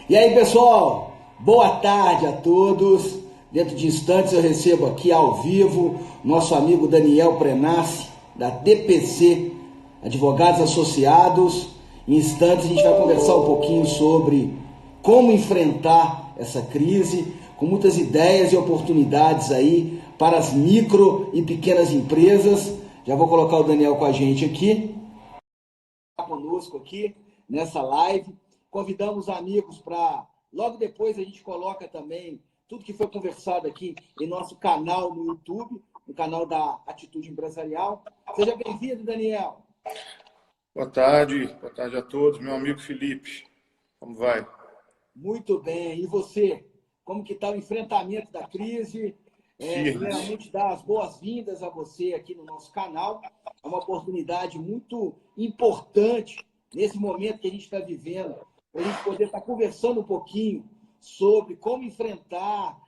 E aí, pessoal, boa tarde a todos. Dentro de instantes eu recebo aqui ao vivo nosso amigo Daniel Prenassi, da DPC, Advogados Associados. Em instantes a gente vai conversar um pouquinho sobre como enfrentar essa crise, com muitas ideias e oportunidades aí para as micro e pequenas empresas. Já vou colocar o Daniel com a gente aqui, conosco aqui nessa live. Convidamos amigos para, logo depois a gente coloca também tudo que foi conversado aqui em nosso canal no YouTube, no canal da Atitude Empresarial. Seja bem-vindo, Daniel. Boa tarde a todos. Meu amigo Felipe, como vai? Muito bem. E você? Como que está o enfrentamento da crise? Primeiramente, dar as boas-vindas a você aqui no nosso canal. É uma oportunidade muito importante nesse momento que a gente está vivendo, para a gente poder estar conversando um pouquinho sobre como enfrentar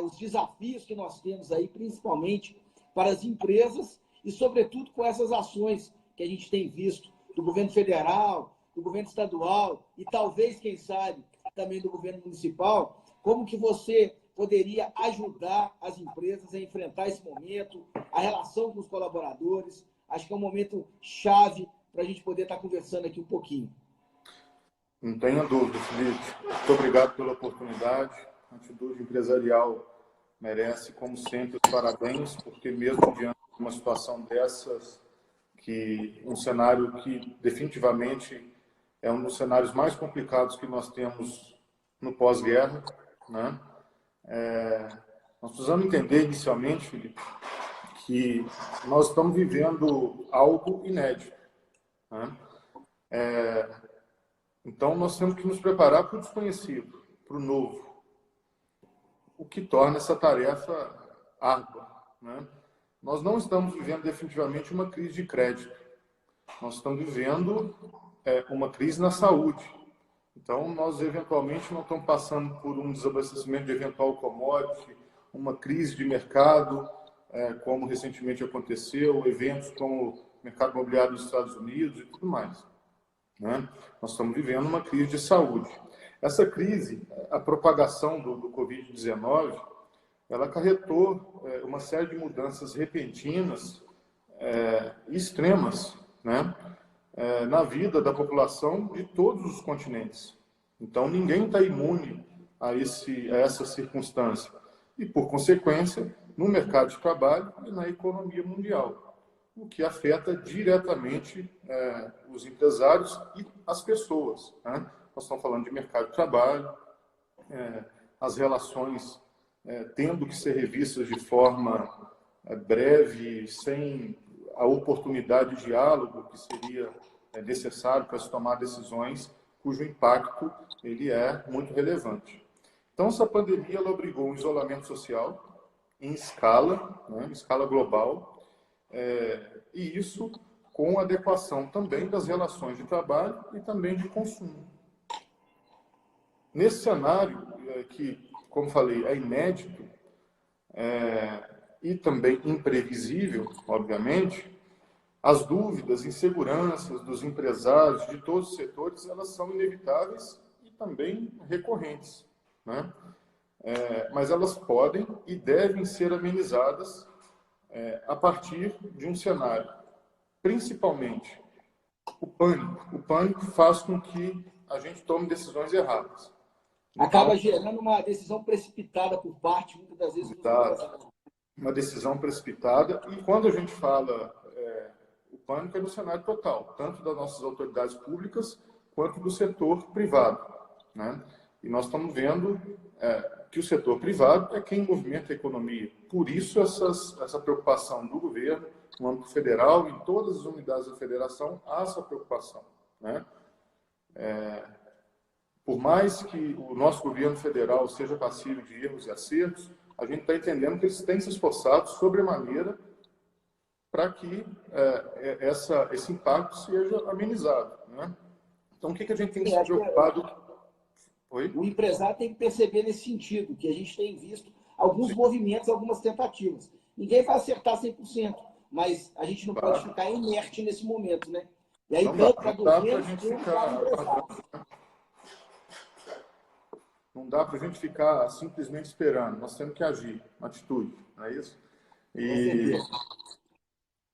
os desafios que nós temos aí, principalmente para as empresas e, sobretudo, com essas ações que a gente tem visto do governo federal, do governo estadual e talvez, quem sabe, também do governo municipal. Como que você poderia ajudar as empresas a enfrentar esse momento, a relação com os colaboradores? Acho que é um momento chave para a gente poder estar conversando aqui um pouquinho. Não tenha dúvida, Felipe. Muito obrigado pela oportunidade. A Atitude Empresarial merece, como sempre, os parabéns, porque mesmo diante de uma situação dessas, que um cenário que definitivamente é um dos cenários mais complicados que nós temos no pós-guerra, né? Nós precisamos entender inicialmente, Felipe, que nós estamos vivendo algo inédito, né? Então, nós temos que nos preparar para o desconhecido, para o novo, o que torna essa tarefa árdua, né? Nós não estamos vivendo definitivamente uma crise de crédito, nós estamos vivendo uma crise na saúde. Então, nós eventualmente não estamos passando por um desabastecimento de eventual commodity, uma crise de mercado, como recentemente aconteceu, eventos como o mercado imobiliário dos Estados Unidos e tudo mais, né? Nós estamos vivendo uma crise de saúde. Essa crise, a propagação do Covid-19, ela acarretou uma série de mudanças repentinas e extremas, né? Na vida da população de todos os continentes. Então, ninguém está imune a essa circunstância. E, por consequência, no mercado de trabalho e na economia mundial, o que afeta diretamente os empresários e as pessoas, né? Nós estamos falando de mercado de trabalho, as relações tendo que ser revistas de forma breve, sem a oportunidade de diálogo que seria necessário para se tomar decisões cujo impacto ele é muito relevante. Então, essa pandemia ela obrigou um isolamento social em escala, né, em escala global, e isso com adequação também das relações de trabalho e também de consumo. Nesse cenário, que, como falei, é inédito e também imprevisível, obviamente, as dúvidas, inseguranças dos empresários de todos os setores, elas são inevitáveis e também recorrentes, né? Mas elas podem e devem ser amenizadas a partir de um cenário, principalmente o pânico. O pânico faz com que a gente tome decisões erradas. Acaba gerando uma decisão precipitada por parte, muitas das vezes, dos empresários. Uma decisão precipitada. E quando a gente fala o pânico é no cenário total, tanto das nossas autoridades públicas quanto do setor privado, né? E nós estamos vendo que o setor privado é quem movimenta a economia. Por isso, essa preocupação do governo, no âmbito federal, em todas as unidades da federação, há essa preocupação, né? Por mais que o nosso governo federal seja passível de erros e acertos, a gente está entendendo que eles têm se esforçado sobremaneira para que esse impacto seja amenizado, né? Então, o que a gente tem que se preocupado? O empresário tem que perceber nesse sentido, que a gente tem visto alguns movimentos, algumas tentativas. Ninguém vai acertar 100%, mas a gente não pode ficar inerte nesse momento, né? E aí, tanto para governo como para empresário. Não dá para a gente ficar simplesmente esperando, nós temos que agir, uma atitude, não é isso? E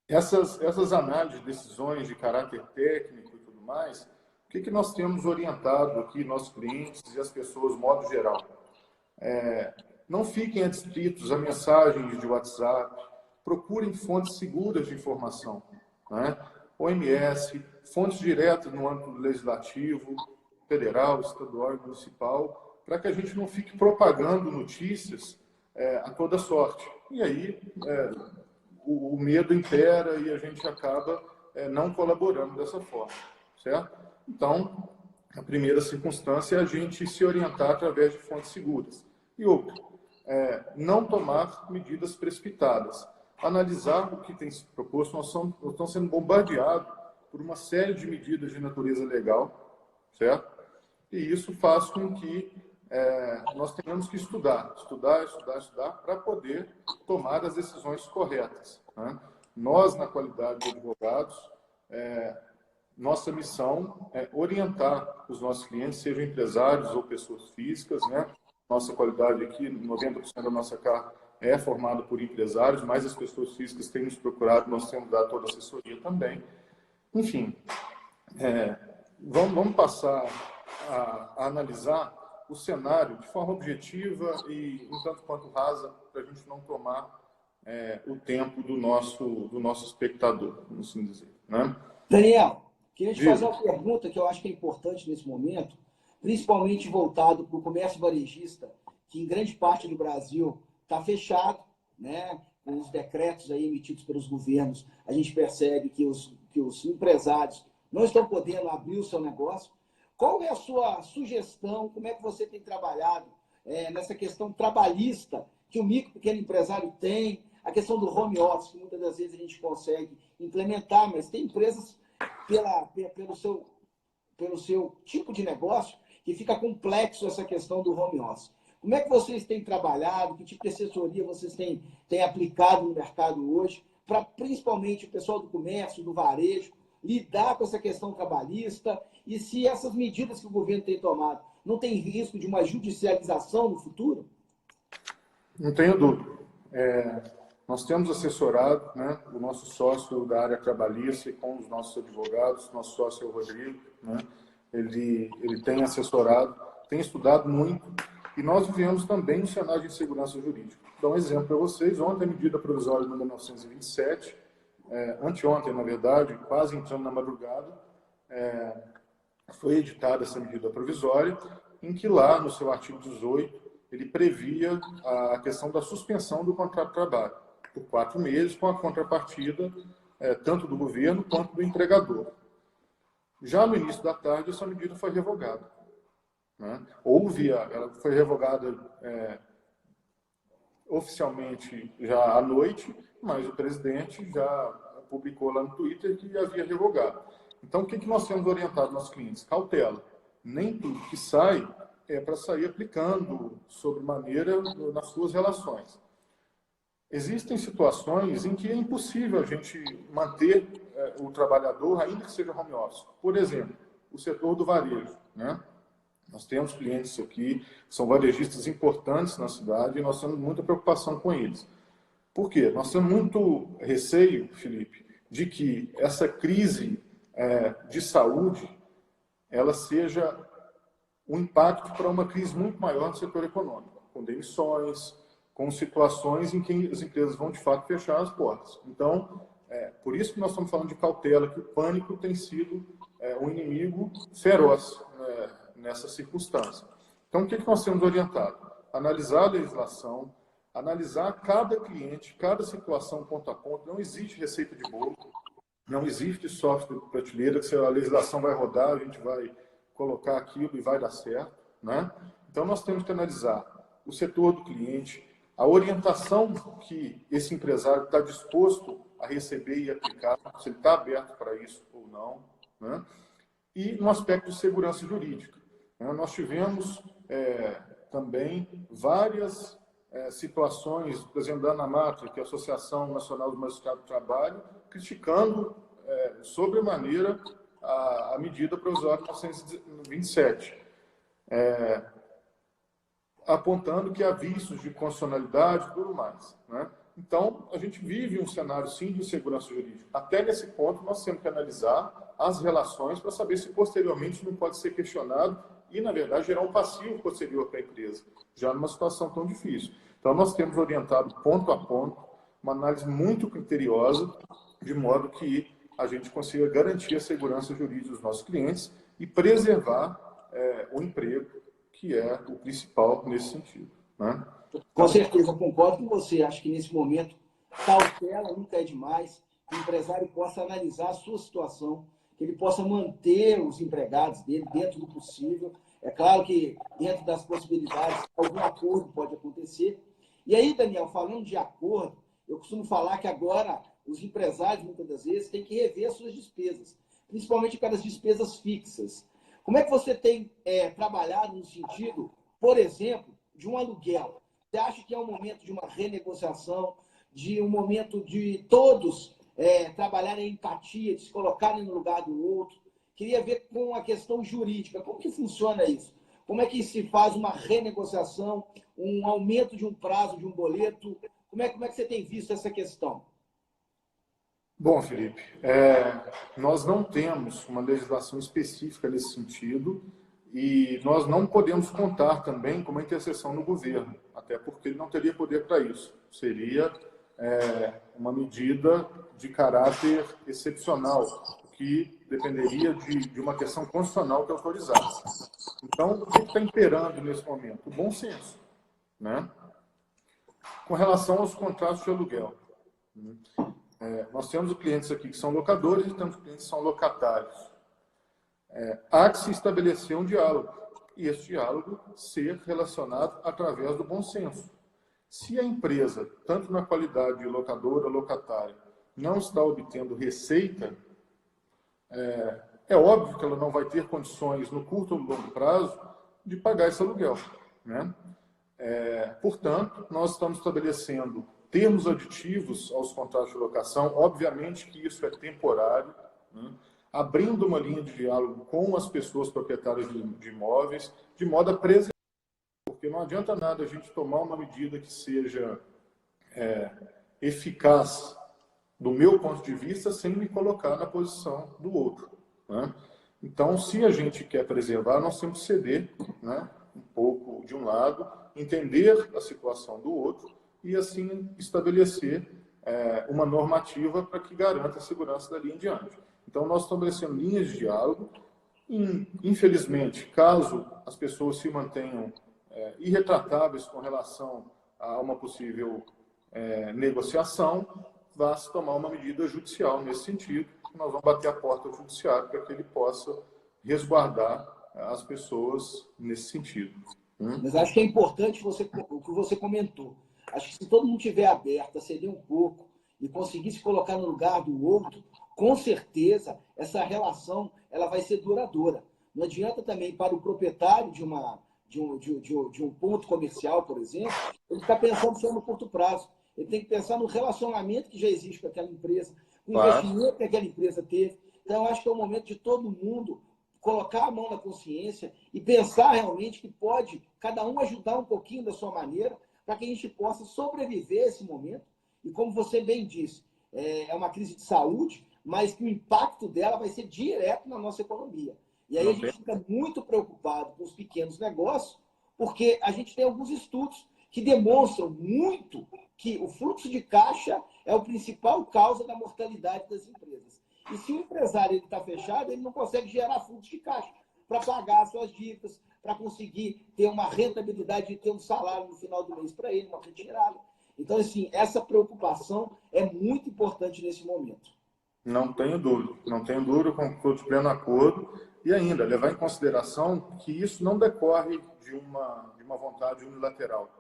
essas análises de decisões de caráter técnico e tudo mais, o que nós temos orientado aqui, nossos clientes e as pessoas, de modo geral? Não fiquem adstritos a mensagens de WhatsApp, procurem fontes seguras de informação, né? OMS, fontes diretas no âmbito legislativo, federal, estadual e municipal, para que a gente não fique propagando notícias a toda sorte. E aí o medo impera e a gente acaba não colaborando dessa forma, certo? Então, a primeira circunstância é a gente se orientar através de fontes seguras. E outra, não tomar medidas precipitadas. Analisar o que tem se proposto. Nós estamos sendo bombardeados por uma série de medidas de natureza legal, certo? E isso faz com que nós tenhamos que estudar para poder tomar as decisões corretas, né? Nós, na qualidade de advogados, nossa missão é orientar os nossos clientes, sejam empresários ou pessoas físicas, né? Nossa qualidade aqui, 90% da nossa carga é formada por empresários, mas as pessoas físicas têm nos procurado, nós temos dado toda a assessoria também. Enfim, vamos passar a analisar o cenário de forma objetiva e um tanto quanto rasa, para a gente não tomar o tempo do nosso espectador, vamos assim dizer, né? Daniel, queria te fazer uma pergunta que eu acho que é importante nesse momento, principalmente voltado para o comércio varejista, que em grande parte do Brasil está fechado, né? Com os decretos aí emitidos pelos governos, a gente percebe que os empresários não estão podendo abrir o seu negócio. Qual é a sua sugestão? Como é que você tem trabalhado nessa questão trabalhista que o micro e pequeno empresário tem? A questão do home office, que muitas das vezes a gente consegue implementar, mas tem empresas, pelo seu tipo de negócio, que fica complexo essa questão do home office. Como é que vocês têm trabalhado? Que tipo de assessoria vocês têm aplicado no mercado hoje, para principalmente o pessoal do comércio, do varejo, lidar com essa questão trabalhista? E se essas medidas que o governo tem tomado não tem risco de uma judicialização no futuro? Não tenho dúvida. Nós temos assessorado, né, o nosso sócio da área trabalhista e com os nossos advogados, nosso sócio é o Rodrigo, né, ele tem assessorado, tem estudado muito, e nós vivemos também um cenário de insegurança jurídica. Vou dar um exemplo para vocês. Ontem, a medida provisória número 927, anteontem, na verdade, quase entrando na madrugada, foi editada essa medida provisória, em que lá, no seu artigo 18, ele previa a questão da suspensão do contrato de trabalho por 4 meses, com a contrapartida tanto do governo quanto do empregador. Já no início da tarde, essa medida foi revogada, né? Ela foi revogada oficialmente já à noite, mas o presidente já publicou lá no Twitter que havia revogado. Então, o que nós temos orientado nossos clientes? Cautela. Nem tudo que sai é para sair aplicando sobremaneira nas suas relações. Existem situações em que é impossível a gente manter o trabalhador, ainda que seja home office. Por exemplo, o setor do varejo, né? Nós temos clientes aqui, são varejistas importantes na cidade, e nós temos muita preocupação com eles. Por quê? Nós temos muito receio, Felipe, de que essa crise de saúde ela seja um impacto para uma crise muito maior no setor econômico, com demissões, com situações em que as empresas vão, de fato, fechar as portas. Então, por isso que nós estamos falando de cautela, que o pânico tem sido um inimigo feroz nessa circunstância. Então, o que nós temos orientado? Analisar a legislação, analisar cada cliente, cada situação ponto a ponto. Não existe receita de bolo, não existe software de prateleira, que se a legislação vai rodar, a gente vai colocar aquilo e vai dar certo, né? Então, nós temos que analisar o setor do cliente, a orientação que esse empresário está disposto a receber e aplicar, se ele está aberto para isso ou não, né? E no aspecto de segurança jurídica. Nós tivemos também várias situações, por exemplo, da ANAMATRA, que é a Associação Nacional dos Magistrados do Trabalho, criticando sobremaneira a medida provisória 927. apontando que há vícios de constitucionalidade e tudo mais, né? Então, a gente vive um cenário, sim, de insegurança jurídica. Até nesse ponto, nós temos que analisar as relações para saber se posteriormente não pode ser questionado e, na verdade, gerar um passivo posterior para a empresa, já numa situação tão difícil. Então, nós temos orientado ponto a ponto, uma análise muito criteriosa, de modo que a gente consiga garantir a segurança jurídica dos nossos clientes e preservar o emprego, que é o principal nesse sentido, né? Com certeza, eu concordo com você. Acho que nesse momento, cautela nunca é demais. Que o empresário possa analisar a sua situação, que ele possa manter os empregados dele dentro do possível. É claro que, dentro das possibilidades, algum acordo pode acontecer. E aí, Daniel, falando de acordo, eu costumo falar que agora os empresários, muitas das vezes, têm que rever as suas despesas, principalmente aquelas despesas fixas. Como é que você tem trabalhado no sentido, por exemplo, de um aluguel? Você acha que é um momento de uma renegociação, de um momento de todos trabalharem em empatia, de se colocarem no lugar do outro? Queria ver com a questão jurídica, como que funciona isso? Como é que se faz uma renegociação, um aumento de um prazo de um boleto? Como é que você tem visto essa questão? Bom, Felipe, nós não temos uma legislação específica nesse sentido e nós não podemos contar também com uma interseção no governo, até porque ele não teria poder para isso. Seria uma medida de caráter excepcional, que dependeria de uma questão constitucional que autorizasse. Então, o que está imperando nesse momento? O bom senso, né? Com relação aos contratos de aluguel. Nós temos clientes aqui que são locadores e temos clientes que são locatários. Há que se estabelecer um diálogo, e esse diálogo ser relacionado através do bom senso. Se a empresa, tanto na qualidade de locadora ou locatária, não está obtendo receita, é óbvio que ela não vai ter condições, no curto ou longo prazo, de pagar esse aluguel, né? Portanto, nós estamos estabelecendo termos aditivos aos contratos de locação, obviamente que isso é temporário, né? Abrindo uma linha de diálogo com as pessoas proprietárias de imóveis, de modo a preservar, porque não adianta nada a gente tomar uma medida que seja eficaz do meu ponto de vista sem me colocar na posição do outro, né? Então, se a gente quer preservar, nós temos que ceder, né, um pouco de um lado, entender a situação do outro e, assim, estabelecer uma normativa para que garanta a segurança dali em diante. Então, nós estabelecemos linhas de diálogo. Infelizmente, caso as pessoas se mantenham irretratáveis com relação a uma possível negociação, vai se tomar uma medida judicial nesse sentido. Nós vamos bater a porta ao judiciário para que ele possa resguardar as pessoas nesse sentido. Mas acho que é importante o que você comentou. Acho que se todo mundo estiver aberto a ceder um pouco e conseguir se colocar no lugar do outro, com certeza essa relação ela vai ser duradoura. Não adianta também para o proprietário de um ponto comercial, por exemplo, ele ficar pensando só no curto prazo. Ele tem que pensar no relacionamento que já existe com aquela empresa, no investimento que aquela empresa teve. Então, eu acho que é o momento de todo mundo colocar a mão na consciência e pensar realmente que pode cada um ajudar um pouquinho da sua maneira para que a gente possa sobreviver a esse momento. E como você bem disse, é uma crise de saúde, mas que o impacto dela vai ser direto na nossa economia. E aí a gente fica muito preocupado com os pequenos negócios, porque a gente tem alguns estudos que demonstram muito que o fluxo de caixa é o principal causa da mortalidade das empresas. E se o empresário está fechado, ele não consegue gerar fluxo de caixa para pagar as suas dívidas, para conseguir ter uma rentabilidade de ter um salário no final do mês para ele, uma retirada. Então, assim, essa preocupação é muito importante nesse momento. Não tenho dúvida, estou de pleno acordo. E ainda, levar em consideração que isso não decorre de uma vontade unilateral.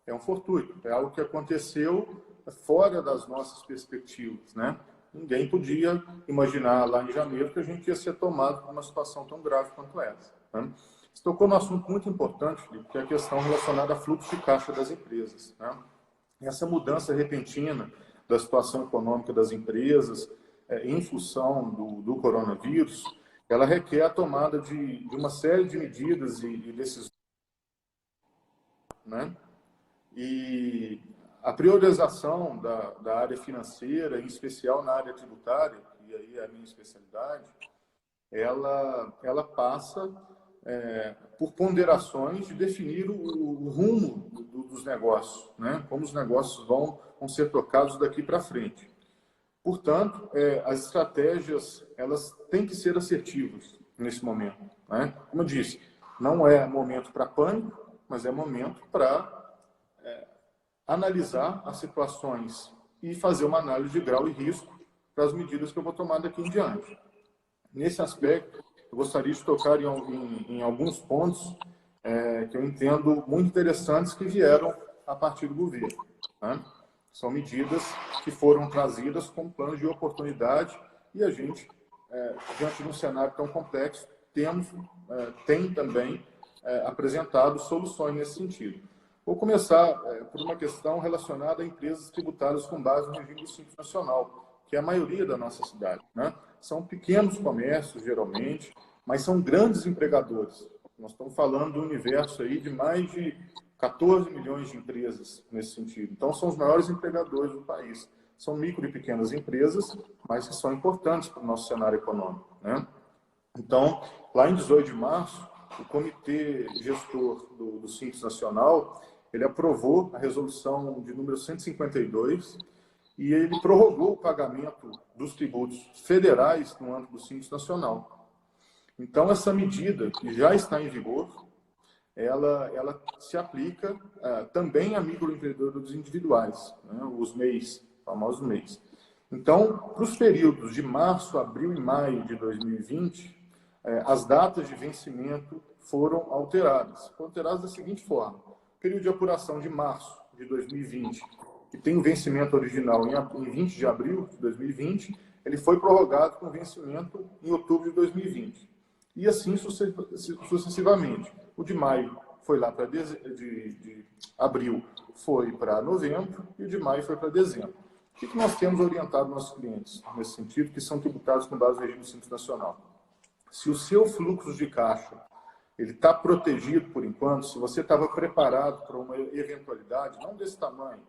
É um fortuito, é algo que aconteceu fora das nossas perspectivas, né? Ninguém podia imaginar lá em janeiro que a gente ia ser tomado por uma situação tão grave quanto essa, né? Você tocou num assunto muito importante, Felipe, que é a questão relacionada a fluxo de caixa das empresas, né? Essa mudança repentina da situação econômica das empresas, em função do coronavírus, ela requer a tomada de uma série de medidas e decisões né? E a priorização da área financeira, em especial na área tributária, e aí é a minha especialidade, ela passa por ponderações de definir o rumo dos negócios, né? Como os negócios vão ser tocados daqui para frente. Portanto, as estratégias elas têm que ser assertivas nesse momento, né? Como eu disse, não é momento para pânico, mas é momento para analisar as situações e fazer uma análise de grau e risco para as medidas que eu vou tomar daqui em diante. Nesse aspecto, eu gostaria de tocar em alguns pontos que eu entendo muito interessantes que vieram a partir do governo, né? São medidas que foram trazidas como plano de oportunidade e a gente, diante de um cenário tão complexo, tem também apresentado soluções nesse sentido. Vou começar por uma questão relacionada a empresas tributadas com base no regime do Simples Nacional, que é a maioria da nossa cidade, né? São pequenos comércios, geralmente, mas são grandes empregadores. Nós estamos falando do universo aí de mais de 14 milhões de empresas nesse sentido. Então, são os maiores empregadores do país. São micro e pequenas empresas, mas que são importantes para o nosso cenário econômico, né? Então, lá em 18 de março, o Comitê Gestor do Simples Nacional, ele aprovou a resolução de número 152 e ele prorrogou o pagamento dos tributos federais no âmbito do Simples Nacional. Então, essa medida, que já está em vigor, ela se aplica também a microempreendedores individuais, né? Os MEIs, famosos MEIs. Então, para os períodos de março, abril e maio de 2020, as datas de vencimento foram alteradas. Foram alteradas da seguinte forma: o período de apuração de março de 2020, que tem o vencimento original em 20 de abril de 2020, ele foi prorrogado com vencimento em outubro de 2020. E assim sucessivamente. O de maio foi lá para de abril, foi para novembro, e o de maio foi para dezembro. O que nós temos orientado nossos clientes nesse sentido, que são tributados com base no regime Simples Nacional? Se o seu fluxo de caixa ele está protegido por enquanto, se você estava preparado para uma eventualidade, não desse tamanho,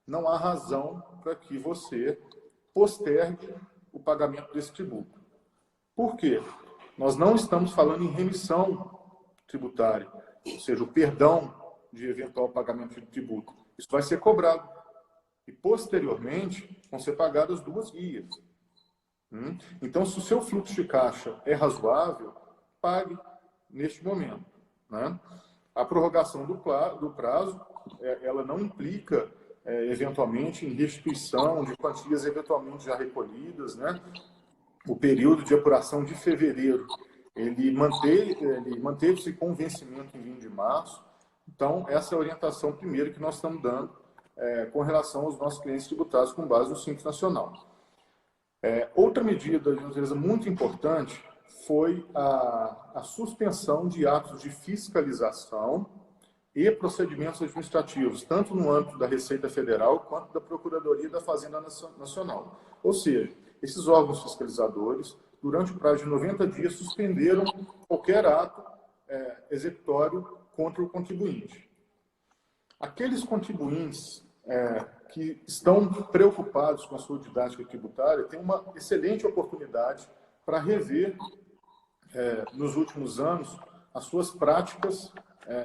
não há razão para que você postergue o pagamento desse tributo. Por quê? Nós não estamos falando em remissão tributária, ou seja, o perdão de eventual pagamento de tributo. Isso vai ser cobrado. E, posteriormente, vão ser pagadas duas guias. Então, se o seu fluxo de caixa é razoável, pague neste momento, né? A prorrogação do prazo, ela não implica, eventualmente, em restituição de quantias eventualmente já recolhidas, né? O período de apuração de fevereiro, ele manteve-se com vencimento em 20 de março. Então, essa é a orientação primeira que nós estamos dando com relação aos nossos clientes tributados com base no Simples Nacional. Outra medida de natureza muito importante foi a suspensão de atos de fiscalização e procedimentos administrativos, tanto no âmbito da Receita Federal quanto da Procuradoria da Fazenda Nacional. Ou seja, esses órgãos fiscalizadores, durante o prazo de 90 dias, suspenderam qualquer ato executório contra o contribuinte. Aqueles contribuintes que estão preocupados com a sua didática tributária têm uma excelente oportunidade para rever, nos últimos anos, as suas práticas,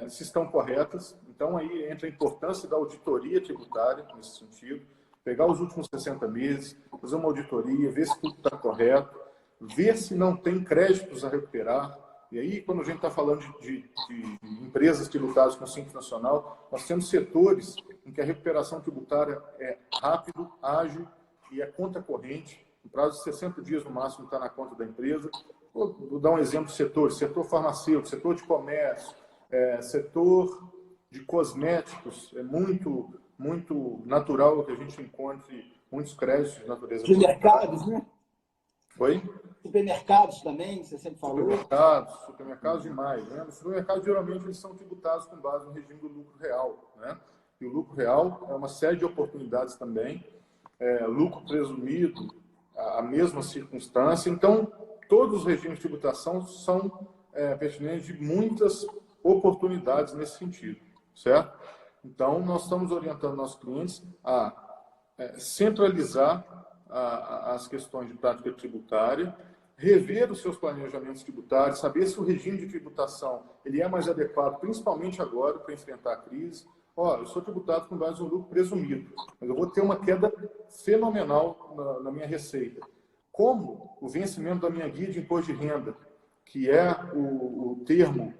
se estão corretas. Então, aí entra a importância da auditoria tributária, nesse sentido, pegar os últimos 60 meses, fazer uma auditoria, ver se tudo está correto, ver se não tem créditos a recuperar. E aí, quando a gente está falando de empresas tributadas com Simples Nacional, nós temos setores em que a recuperação tributária é rápido, ágil e é conta corrente. No prazo de 60 dias, no máximo, está na conta da empresa. Vou dar um exemplo de setores: setor farmacêutico, setor de comércio, setor de cosméticos. É muito natural que a gente encontre muitos créditos de natureza. Supermercados, né? Oi? Supermercados também, você sempre falou. Supermercados demais, né? Os supermercados, geralmente, eles são tributados com base no regime do lucro real, né? E o lucro real é uma série de oportunidades também. Lucro presumido, a mesma circunstância. Então, todos os regimes de tributação são pertinentes de muitas oportunidades nesse sentido. certo? Então, nós estamos orientando nossos clientes a centralizar as questões de prática tributária, rever os seus planejamentos tributários, saber se o regime de tributação ele é mais adequado, principalmente agora, para enfrentar a crise. Eu sou tributado com base no lucro presumido, mas eu vou ter uma queda fenomenal na minha receita. Como o vencimento da minha guia de imposto de renda, que é o termo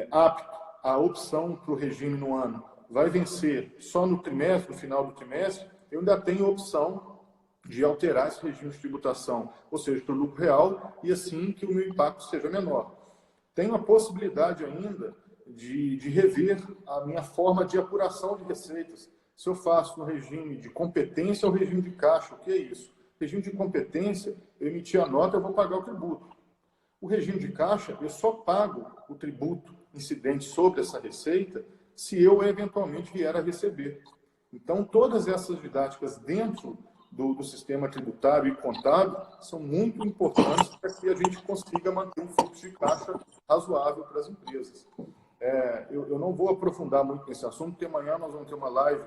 apto à opção para o regime no ano, vai vencer só no trimestre, no final do trimestre, eu ainda tenho a opção de alterar esse regime de tributação, ou seja, para o lucro real, e assim que o meu impacto seja menor. Tenho a possibilidade ainda de rever a minha forma de apuração de receitas. Se eu faço no regime de competência ou regime de caixa, o que é isso? Regime de competência, eu emitir a nota, eu vou pagar o tributo. O regime de caixa, eu só pago o tributo incidente sobre essa receita se eu eventualmente vier a receber. Então, todas essas didáticas dentro do sistema tributário e contábil são muito importantes para que a gente consiga manter um fluxo de caixa razoável para as empresas. Eu não vou aprofundar muito nesse assunto, porque amanhã nós vamos ter uma live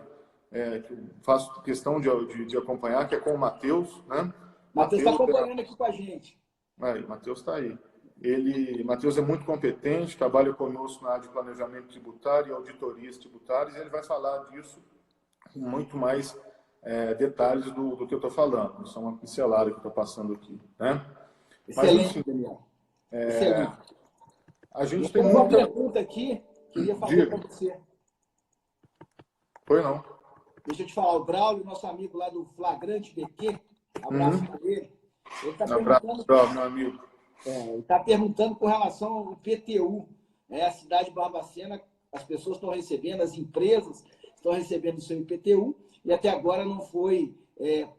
que eu faço questão de acompanhar, que é com o Matheus. Né? Matheus está acompanhando aqui com a gente. Matheus está aí. Matheus é muito competente, trabalha conosco na área de planejamento tributário e auditorias tributárias, e ele vai falar disso com muito mais detalhes do que eu estou falando. Isso é uma pincelada que eu estou passando aqui. Né? Excelente, mas, enfim, Daniel. Excelente. A gente tem uma pergunta aqui, queria fazer para você. Foi não. Deixa eu te falar, o Braulio, nosso amigo lá do Flagrante BQ, abraço para ele. Ele está perguntando, meu amigo. Ele está perguntando com relação ao IPTU. A cidade de Barbacena, as pessoas estão recebendo, as empresas estão recebendo o seu IPTU, e até agora não foi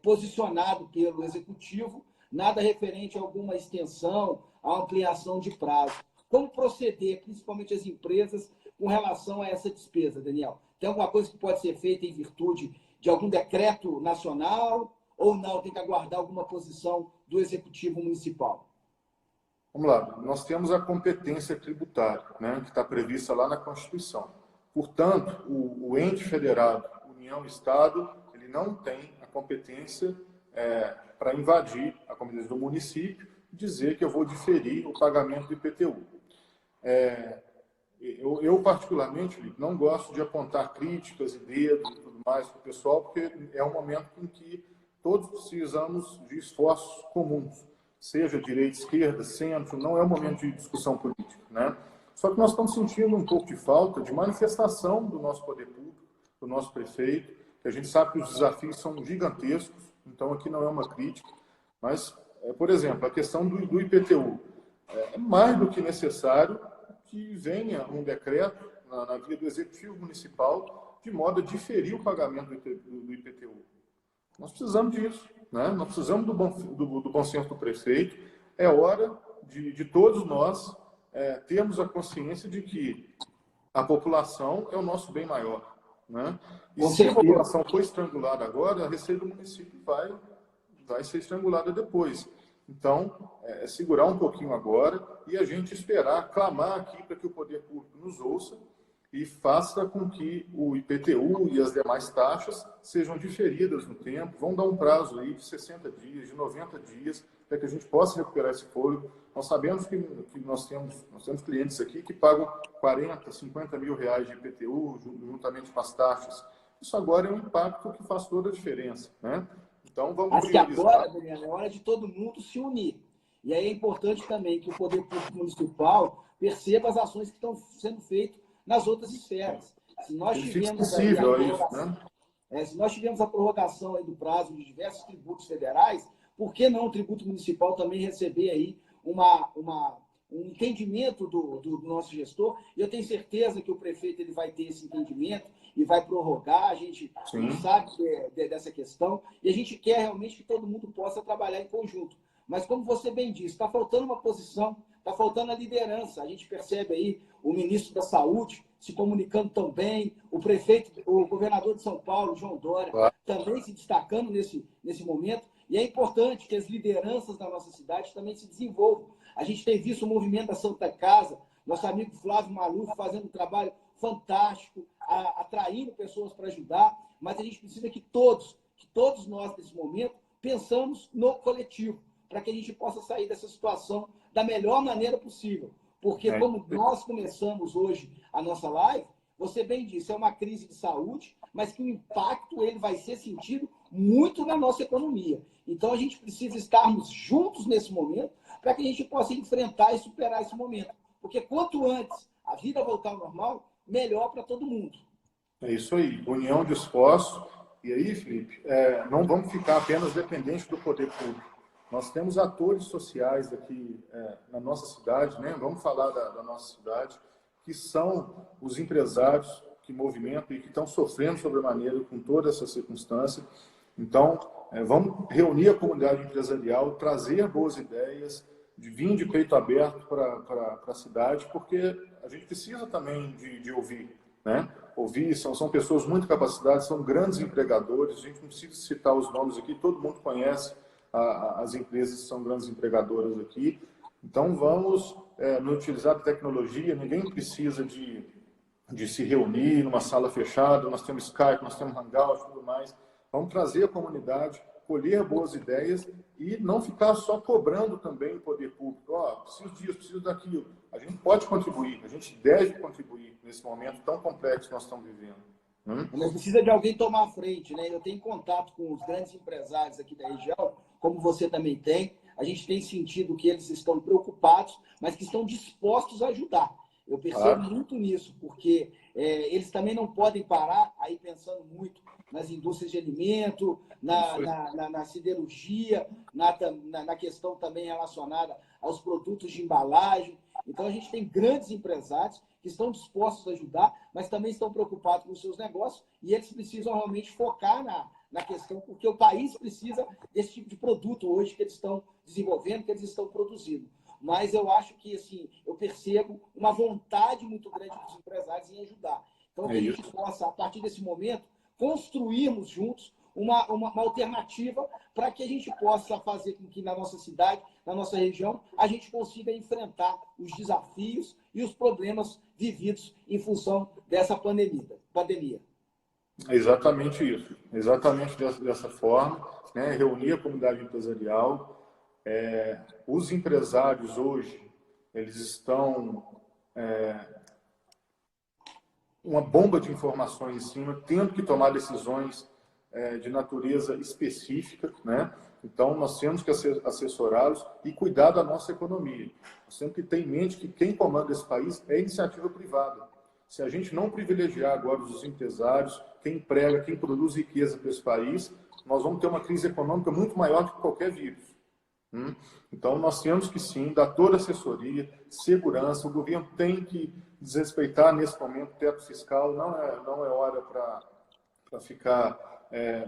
posicionado pelo Executivo nada referente a alguma extensão, a ampliação de prazo. Como proceder, principalmente as empresas, com relação a essa despesa, Daniel? Tem alguma coisa que pode ser feita em virtude de algum decreto nacional ou não? Tem que aguardar alguma posição do Executivo Municipal? Vamos lá. Nós temos a competência tributária, né, que está prevista lá na Constituição. Portanto, o ente federado, União e Estado, ele não tem a competência para invadir a competência do município e dizer que eu vou diferir o pagamento do IPTU. Eu, particularmente, Felipe, não gosto de apontar críticas e dedos e tudo mais para o pessoal, porque é um momento em que todos precisamos de esforços comuns, seja direita, esquerda, centro, não é um momento de discussão política, né? Só que nós estamos sentindo um pouco de falta de manifestação do nosso poder público, do nosso prefeito, que a gente sabe que os desafios são gigantescos, então aqui não é uma crítica, mas, por exemplo, a questão do IPTU. É mais do que necessário que venha um decreto na via do Executivo Municipal de modo a diferir o pagamento do IPTU. Nós precisamos disso, né? Nós precisamos do bom senso do prefeito. É hora de todos nós termos a consciência de que a população é o nosso bem maior, né? E se a população for estrangulada agora, a receita do município vai ser estrangulada depois. Então, segurar um pouquinho agora e a gente esperar, clamar aqui para que o poder público nos ouça e faça com que o IPTU e as demais taxas sejam diferidas no tempo. Vão dar um prazo aí de 60 dias, de 90 dias, para que a gente possa recuperar esse fôlego. Nós sabemos que nós temos clientes aqui que pagam 40, 50 mil reais de IPTU, juntamente com as taxas. Isso agora é um impacto que faz toda a diferença, né? Então, vamos priorizar. Acho que agora, Daniel, é hora de todo mundo se unir. E aí é importante também que o Poder Público Municipal perceba as ações que estão sendo feitas nas outras esferas. Se nós tivemos a prorrogação aí do prazo de diversos tributos federais, por que não o tributo municipal também receber aí um entendimento do nosso gestor? E eu tenho certeza que o prefeito ele vai ter esse entendimento e vai prorrogar, a gente sabe dessa questão, e a gente quer realmente que todo mundo possa trabalhar em conjunto. Mas, como você bem disse, está faltando uma posição, está faltando a liderança. A gente percebe aí o ministro da Saúde se comunicando tão bem, o governador de São Paulo, João Dória, também se destacando nesse momento. E é importante que as lideranças da nossa cidade também se desenvolvam. A gente tem visto o movimento da Santa Casa, nosso amigo Flávio Maluf fazendo um trabalho fantástico. pessoas para ajudar, mas a gente precisa que todos nós, nesse momento, pensamos no coletivo, para que a gente possa sair dessa situação da melhor maneira possível. Porque, como nós começamos hoje a nossa live, você bem disse, é uma crise de saúde, mas que o impacto ele vai ser sentido muito na nossa economia. Então, a gente precisa estarmos juntos nesse momento para que a gente possa enfrentar e superar esse momento. Porque quanto antes a vida voltar ao normal, melhor para todo mundo. É isso aí, união de esforços. E aí, Felipe, não vamos ficar apenas dependentes do poder público. Nós temos atores sociais aqui na nossa cidade, né? Vamos falar da nossa cidade, que são os empresários que movimentam e que estão sofrendo sobremaneira com toda essa circunstância. Então, vamos reunir a comunidade empresarial, trazer boas ideias, vir de peito aberto para a cidade, porque a gente precisa também de ouvir, né? Ouvir, são pessoas muito capacitadas, são grandes empregadores, a gente não precisa citar os nomes aqui, todo mundo conhece as empresas que são grandes empregadoras aqui. Então, vamos utilizar a tecnologia, ninguém precisa de se reunir numa sala fechada, nós temos Skype, nós temos Hangout e tudo mais. Vamos trazer a comunidade, colher boas ideias e não ficar só cobrando também o poder público. Preciso disso, preciso daquilo. A gente pode contribuir, a gente deve contribuir nesse momento tão complexo que nós estamos vivendo. Mas precisa de alguém tomar a frente, né? Eu tenho contato com os grandes empresários aqui da região, como você também tem. A gente tem sentido que eles estão preocupados, mas que estão dispostos a ajudar. Eu percebo muito nisso, porque eles também não podem parar, aí pensando muito nas indústrias de alimento, na siderurgia, na questão também relacionada aos produtos de embalagem. Então, a gente tem grandes empresários que estão dispostos a ajudar, mas também estão preocupados com os seus negócios e eles precisam realmente focar na questão, porque o país precisa desse tipo de produto hoje que eles estão desenvolvendo, que eles estão produzindo. Mas eu acho que, assim, eu percebo uma vontade muito grande dos empresários em ajudar. Então, que a gente possa, a partir desse momento, construirmos juntos uma alternativa para que a gente possa fazer com que na nossa cidade, na nossa região, a gente consiga enfrentar os desafios e os problemas vividos em função dessa pandemia. É exatamente isso, exatamente dessa forma, né? Reunir a comunidade empresarial. Os empresários hoje, eles estão uma bomba de informações em cima, tendo que tomar decisões de natureza específica, né? Então, nós temos que assessorá-los e cuidar da nossa economia. Nós temos que ter em mente que quem comanda esse país é a iniciativa privada. Se a gente não privilegiar agora os empresários, quem emprega, quem produz riqueza para esse país, nós vamos ter uma crise econômica muito maior do que qualquer vírus. Então, nós temos que sim dar toda assessoria, segurança. O governo tem que desrespeitar nesse momento o teto fiscal. Não é hora para ficar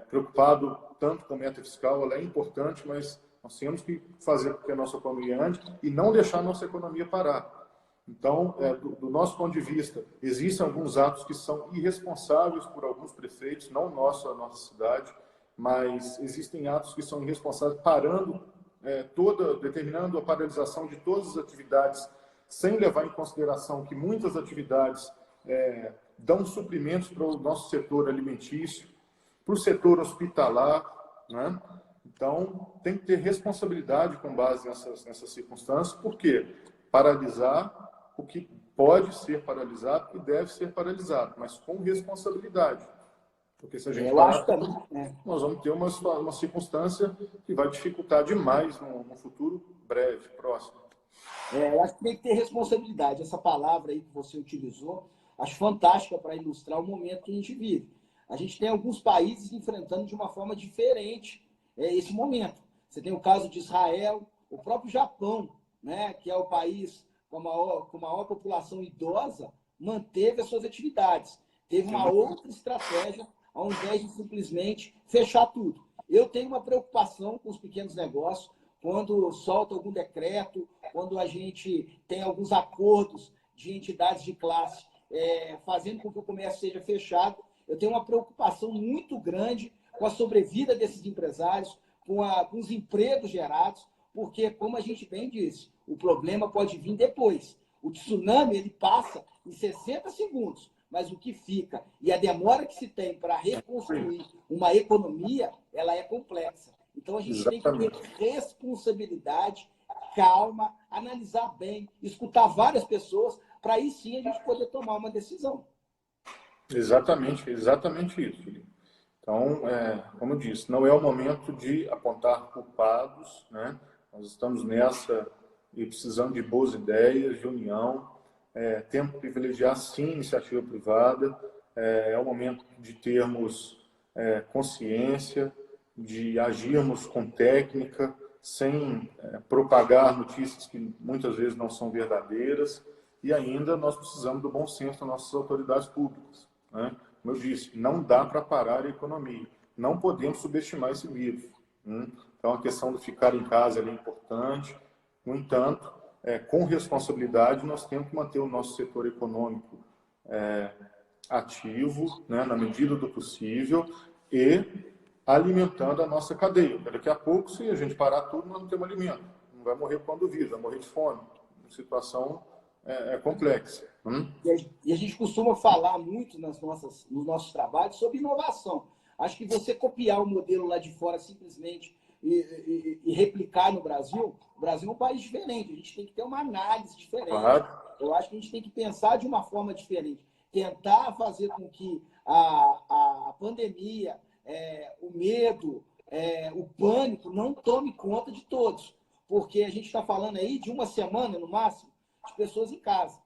preocupado tanto com a meta fiscal. Ela é importante, mas nós temos que fazer com que a nossa economia ande e não deixar a nossa economia parar. Então, do nosso ponto de vista, existem alguns atos que são irresponsáveis por alguns prefeitos, não a nossa cidade, mas existem atos que são irresponsáveis, determinando a paralisação de todas as atividades, sem levar em consideração que muitas atividades dão suprimentos para o nosso setor alimentício, para o setor hospitalar, né? Então, tem que ter responsabilidade com base nessas circunstâncias, porque paralisar o que pode ser paralisado e deve ser paralisado, mas com responsabilidade. Porque se a gente parar, nós vamos ter uma circunstância que vai dificultar demais no futuro breve, próximo. Eu acho que tem que ter responsabilidade. Essa palavra aí que você utilizou, acho fantástica para ilustrar o momento que a gente vive. A gente tem alguns países enfrentando de uma forma diferente esse momento. Você tem o caso de Israel, o próprio Japão, né, que é o país com maior população idosa, manteve as suas atividades. Teve uma outra estratégia, ao invés de simplesmente fechar tudo. Eu tenho uma preocupação com os pequenos negócios, quando solta algum decreto, quando a gente tem alguns acordos de entidades de classe fazendo com que o comércio seja fechado. Eu tenho uma preocupação muito grande com a sobrevida desses empresários, com os empregos gerados, porque, como a gente bem disse, o problema pode vir depois. O tsunami ele passa em 60 segundos, mas o que fica. E a demora que se tem para reconstruir uma economia, ela é complexa. Então, a gente tem que ter responsabilidade, calma, analisar bem, escutar várias pessoas, para aí sim a gente poder tomar uma decisão. Exatamente isso, Felipe. Então, como eu disse, não é o momento de apontar culpados, né? Nós estamos nessa e precisando de boas ideias, de união. Temos que privilegiar, sim, a iniciativa privada. É o momento de termos consciência, de agirmos com técnica, sem propagar notícias que muitas vezes não são verdadeiras. E ainda nós precisamos do bom senso das nossas autoridades públicas, né? Como eu disse, não dá para parar a economia. Não podemos subestimar esse vírus. Então, a questão de ficar em casa é importante. No entanto, com responsabilidade, nós temos que manter o nosso setor econômico ativo, né, na medida do possível, e alimentando a nossa cadeia. Daqui a pouco, se a gente parar tudo, nós não temos alimento. Não vai morrer quando o vírus, vai morrer de fome. A situação complexa. E a gente costuma falar muito nos nossos trabalhos sobre inovação. Acho que você copiar o modelo lá de fora simplesmente e replicar no Brasil, o Brasil é um país diferente, a gente tem que ter uma análise diferente. Claro. Eu acho que a gente tem que pensar de uma forma diferente, tentar fazer com que a pandemia, o medo, o pânico não tome conta de todos, porque a gente está falando aí de uma semana, no máximo, de pessoas em casa.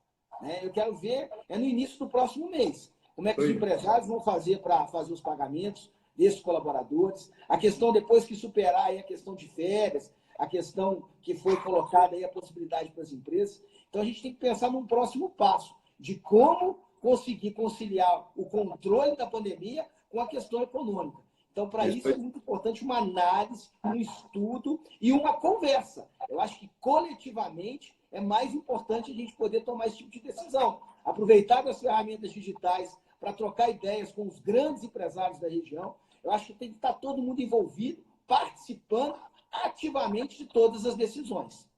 Eu quero ver, no início do próximo mês, como é que os empresários vão fazer para fazer os pagamentos desses colaboradores, a questão depois que superar aí a questão de férias, a questão que foi colocada aí a possibilidade para as empresas. Então, a gente tem que pensar num próximo passo de como conseguir conciliar o controle da pandemia com a questão econômica. Então, para isso é muito importante uma análise, um estudo e uma conversa. Eu acho que coletivamente é mais importante a gente poder tomar esse tipo de decisão. Aproveitar das ferramentas digitais para trocar ideias com os grandes empresários da região. Eu acho que tem que estar todo mundo envolvido, participando ativamente de todas as decisões.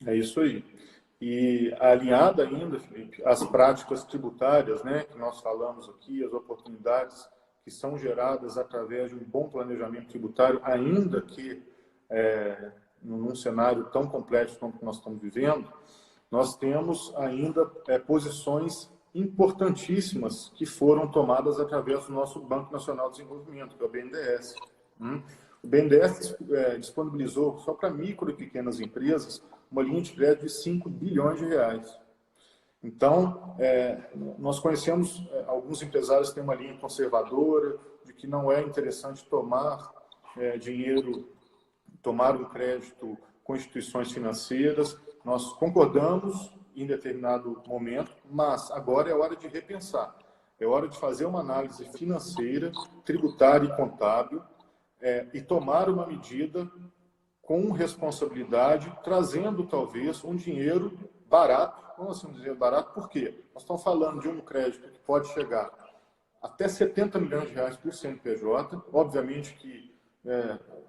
É isso aí. E alinhada ainda, Felipe, as práticas tributárias, né, que nós falamos aqui, as oportunidades que são geradas através de um bom planejamento tributário, ainda que num cenário tão complexo como nós estamos vivendo, nós temos ainda posições importantíssimas que foram tomadas através do nosso Banco Nacional de Desenvolvimento, que é o BNDES. O BNDES disponibilizou, só para micro e pequenas empresas, uma linha de crédito de 5 bilhões de reais. Então, nós conhecemos alguns empresários que têm uma linha conservadora, de que não é interessante tomar dinheiro, tomar um crédito com instituições financeiras. Nós concordamos em determinado momento, mas agora é hora de repensar. É hora de fazer uma análise financeira, tributária e contábil e tomar uma medida com responsabilidade, trazendo talvez um dinheiro barato. Como assim um dinheiro barato? Por quê? Nós estamos falando de um crédito que pode chegar até 70 milhões de reais por CNPJ. Obviamente que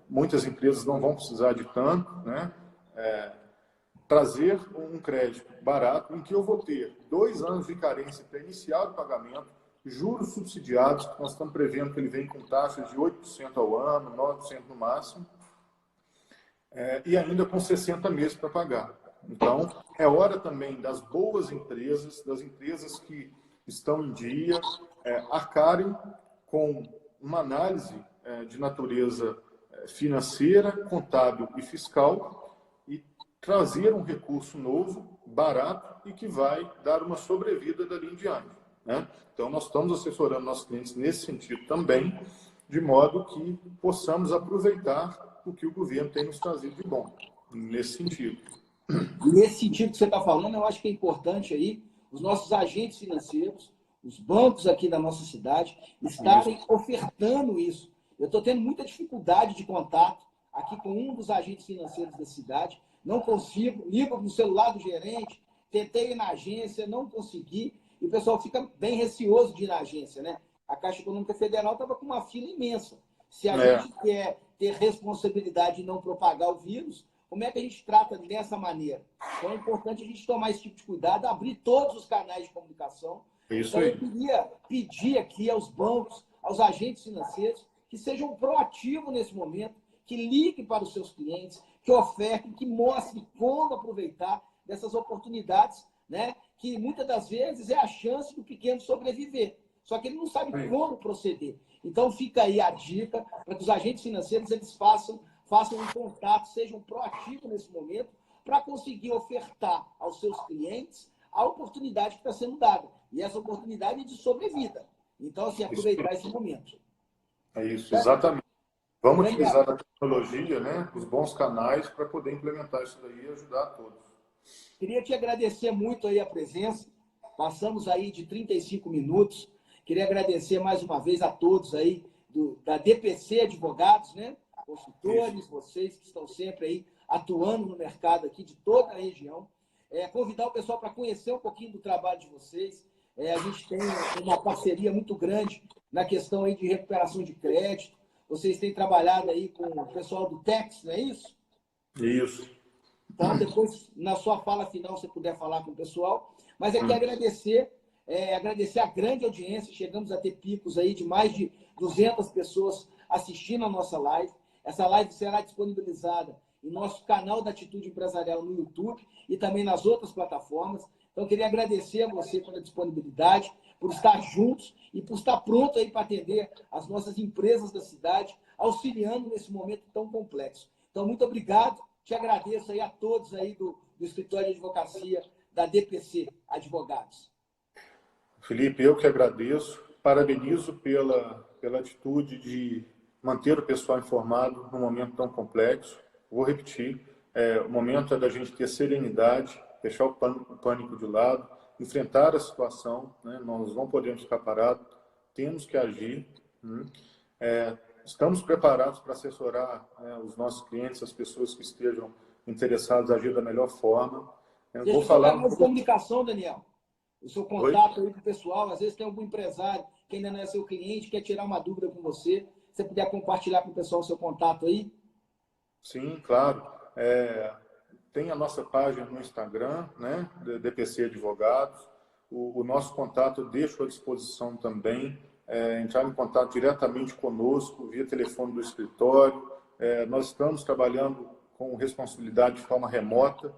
muitas empresas não vão precisar de tanto, né? Trazer um crédito barato em que eu vou ter 2 anos de carência para iniciar o pagamento, juros subsidiados, que nós estamos prevendo que ele vem com taxas de 8% ao ano, 9% no máximo, e ainda com 60 meses para pagar. Então, é hora também das boas empresas, das empresas que estão em dia, arcarem com uma análise de natureza financeira, contábil e fiscal, trazer um recurso novo, barato e que vai dar uma sobrevida dali em diante, né? Então, nós estamos assessorando nossos clientes nesse sentido também, de modo que possamos aproveitar o que o governo tem nos trazido de bom, nesse sentido. E nesse sentido que você está falando, eu acho que é importante aí os nossos agentes financeiros, os bancos aqui da nossa cidade, estarem ofertando isso. Eu estou tendo muita dificuldade de contato aqui com um dos agentes financeiros da cidade, não consigo, ligo no celular do gerente, tentei ir na agência, não consegui, e o pessoal fica bem receoso de ir na agência, né? A Caixa Econômica Federal estava com uma fila imensa. Se a gente quer ter responsabilidade e não propagar o vírus, como é que a gente trata dessa maneira? Então é importante a gente tomar esse tipo de cuidado, abrir todos os canais de comunicação, É isso Então, aí. eu queria pedir aqui aos bancos, aos agentes financeiros, que sejam proativos nesse momento, que liguem para os seus clientes, que ofertem, que mostrem como aproveitar dessas oportunidades, né? Que muitas das vezes é a chance do pequeno sobreviver. Só que ele não sabe como proceder. Então, fica aí a dica para que os agentes financeiros eles façam um contato, sejam proativos nesse momento, para conseguir ofertar aos seus clientes a oportunidade que está sendo dada. E essa oportunidade é de sobrevida. Então, assim, aproveitar esse momento. É isso, exatamente. Vamos Daniel, utilizar a tecnologia, né, os bons canais para poder implementar isso daí e ajudar a todos. queria te agradecer muito aí a presença. Passamos aí de 35 minutos. Queria agradecer mais uma vez a todos aí da DPC Advogados, né? Consultores, vocês que estão sempre aí atuando no mercado aqui de toda a região. Convidar o pessoal para conhecer um pouquinho do trabalho de vocês. A gente tem uma parceria muito grande na questão aí de recuperação de crédito. Vocês têm trabalhado aí com o pessoal do Tex, não é isso? Isso. Então, depois, na sua fala final, você puder falar com o pessoal. Mas aqui agradecer a grande audiência. Chegamos a ter picos aí de mais de 200 pessoas assistindo a nossa live. Essa live será disponibilizada em nosso canal da Atitude Empresarial no YouTube e também nas outras plataformas. Então, queria agradecer a você pela disponibilidade, por estar juntos e por estar pronto aí para atender as nossas empresas da cidade, auxiliando nesse momento tão complexo. Então, muito obrigado. Te agradeço aí a todos aí do Escritório de Advocacia da DPC Advogados. Felipe, eu que agradeço. Parabenizo pela atitude de manter o pessoal informado num momento tão complexo. Vou repetir, o momento é da gente ter serenidade, deixar o pânico de lado, enfrentar a situação, né? Nós não podemos ficar parados, temos que agir. Estamos preparados para assessorar, né, os nossos clientes, as pessoas que estejam interessadas a agir da melhor forma. Deixa Vou eu pegar falar um mais pouco... comunicação, Daniel. O seu contato aí com o pessoal. Às vezes tem algum empresário que ainda não é seu cliente, quer tirar uma dúvida com você. Se você puder compartilhar com o pessoal o seu contato aí. Sim, claro. Tem a nossa página no Instagram, né, DPC Advogados. O nosso contato eu deixo à disposição também. Entrar em contato diretamente conosco, via telefone do escritório. Nós estamos trabalhando com responsabilidade de forma remota.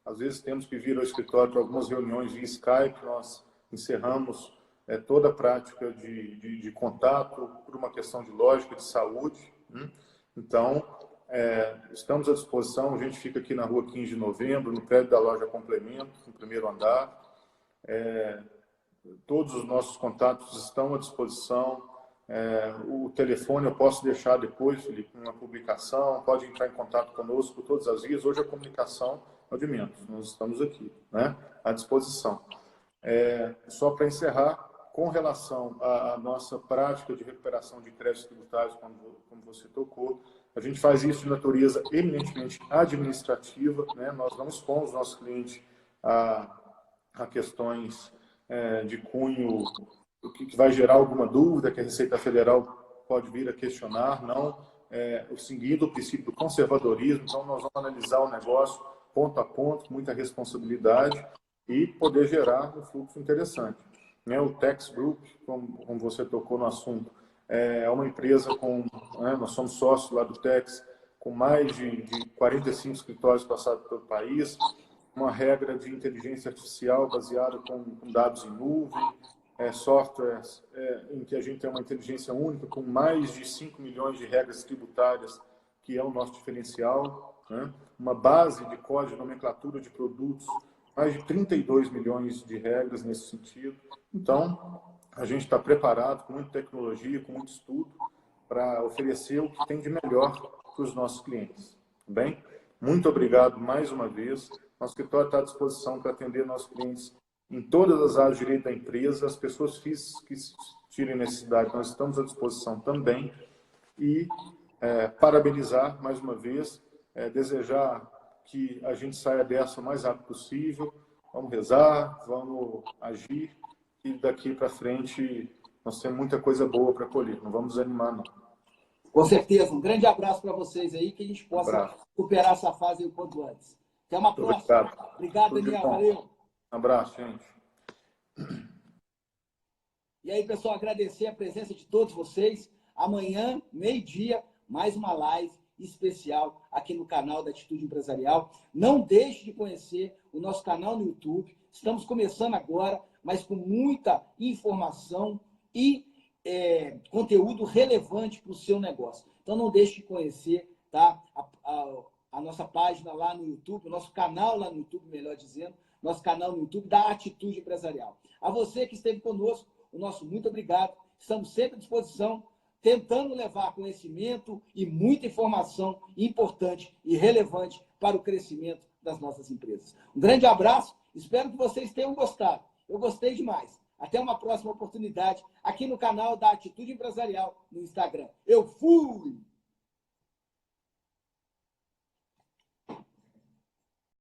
Às vezes temos que vir ao escritório para algumas reuniões via Skype. Nós encerramos toda a prática de contato por uma questão de lógica, de saúde. Então, estamos à disposição. A gente fica aqui na rua 15 de novembro, no prédio da loja Complemento, no primeiro andar. Todos os nossos contatos estão à disposição. O telefone eu posso deixar depois, Felipe, uma publicação. Pode entrar em contato conosco por todas as vias. Hoje a comunicação é o de menos. Nós estamos aqui, né, à disposição. Só para encerrar, com relação à nossa prática de recuperação de créditos tributários, como você tocou, a gente faz isso de natureza eminentemente administrativa, né? Nós não expomos os nossos clientes a questões de cunho que vai gerar alguma dúvida, que a Receita Federal pode vir a questionar, não. Seguindo o princípio do conservadorismo, então nós vamos analisar o negócio ponto a ponto, com muita responsabilidade e poder gerar um fluxo interessante. O Tex Group, como você tocou no assunto, é uma empresa nós somos sócios lá do Tex, com mais de 45 escritórios passados pelo país, uma regra de inteligência artificial baseada com dados em nuvem, softwares em que a gente tem uma inteligência única, com mais de 5 milhões de regras tributárias, que é o nosso diferencial, né? Uma base de código de nomenclatura de produtos, mais de 32 milhões de regras nesse sentido. Então, a gente está preparado, com muita tecnologia, com muito estudo, para oferecer o que tem de melhor para os nossos clientes. Bem? Muito obrigado mais uma vez. Nosso escritório está à disposição para atender nossos clientes em todas as áreas de direito da empresa. As pessoas físicas que tirem necessidade, nós estamos à disposição também. E parabenizar mais uma vez, desejar que a gente saia dessa o mais rápido possível. Vamos rezar, vamos agir e daqui para frente nós temos muita coisa boa para colher. Não vamos desanimar, não. Com certeza. Um grande abraço para vocês aí, que a gente possa superar essa fase o quanto antes. Até uma próxima. Obrigado, Daniel. Valeu. Um abraço, gente. E aí, pessoal, agradecer a presença de todos vocês. Amanhã, meio-dia, mais uma live especial aqui no canal da Atitude Empresarial. Não deixe de conhecer o nosso canal no YouTube. Estamos começando agora, mas com muita informação e conteúdo relevante para o seu negócio. Então, não deixe de conhecer, tá? A nossa página lá no YouTube, o nosso canal lá no YouTube, melhor dizendo, nosso canal no YouTube da Atitude Empresarial. A você que esteve conosco, o nosso muito obrigado. Estamos sempre à disposição, tentando levar conhecimento e muita informação importante e relevante para o crescimento das nossas empresas. Um grande abraço, espero que vocês tenham gostado. Eu gostei demais. Até uma próxima oportunidade aqui no canal da Atitude Empresarial no Instagram. Eu fui!